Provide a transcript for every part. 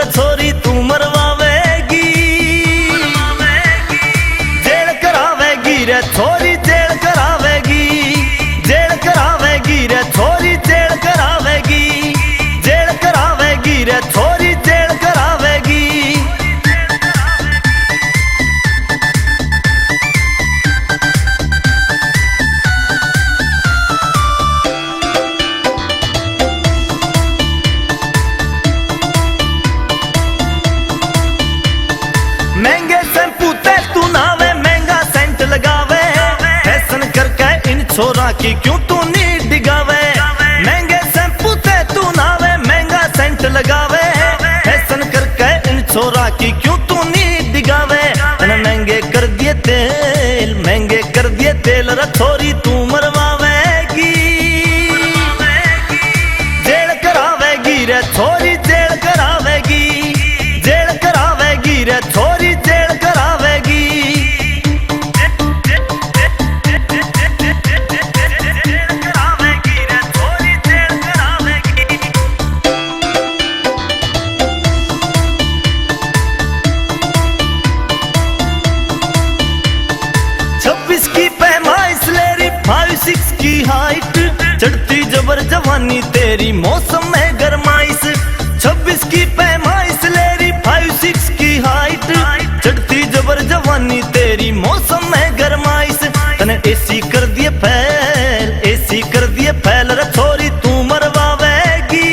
रे छोरी तू मरवावेगी, जेल करावेगी रे छोरी जेल करावेगी, जेल करावेगी रे छोरी जेल करावेगी, जेल करावेगी रे छोरी जेल करावेगी। महंगे शैम्पू ते तू नावे, महंगा सेंट लगावे, फैशन करके इन छोरा की क्यों तू नी डिगावे। महंगे शैम्पू ते तू नावे, महंगा सेंट लगावे, फैशन करके इन छोरा की क्यों तू नी डिगावे। तने महंगे कर दिए तेल, महंगे कर दिए तेल रे छोरी तू मरवावेगी, जेल करावेगी रे छोरी जेल करावेगी, जेल करावेगी रे छोरी जेल करावेगी। छब्बीस की पैमाइश लेरी 5'6" की हाइट, चढ़ती जबर जवानी तेरी मौसम में गरमाइश। 26 की पैमाइश लेरी 5'6" की हाइट, चढ़ती जबर जवानी तेरी मौसम में गरमाइश। तने एसी कर दिए फैल, एसी कर दिए फैल रे छोरी तू मरवावेगी,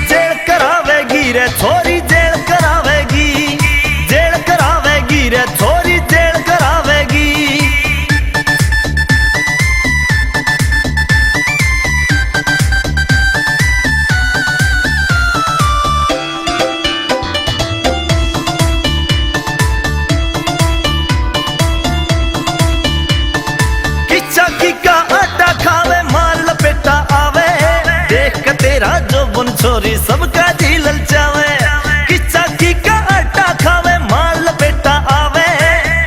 जेल करावेगी रे छोरी जेल करावेगी, जेल करावेगी रे छोरी जेल करावेगी। चाकी का आटा खावे माल लपेटा आवे, देख के तेरा जोबन छोरी सबका जी ललचावे। चाकी का आटा खावे माल लपेटा आवे,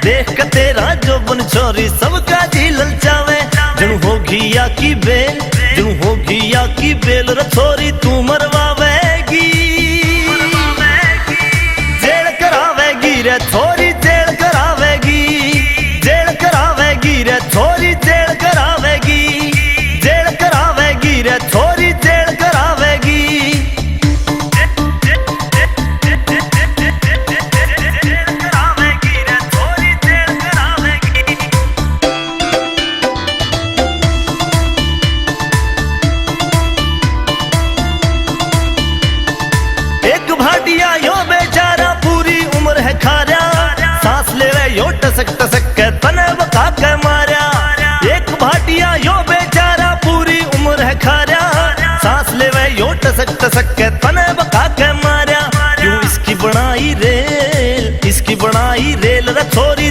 देख के तेरा जोबन छोरी सबका जी ललचावे। जनु होगी या की बेल, जनु होगी या की बेल रे छोरी तू मरवावेगी, जेल करावेगी रे छोरी जेल करावेगी, जेल करावेगी रे छोरी जेल करावेगी, जेल करावेगी रे छोरी जेल करावेगी। एक भाटिया यो बेचारा पूरी उम्र है खारा, सांस लेवे यो टसक टसक के तने बका के मारा। एक भाटिया यो बेचारा पूरी उम्र है खारा, सांस लेवे यो टसक टसक के तने बका के मारा। क्यों इसकी बनाई रेल, इसकी बनाई रेल रे छोरी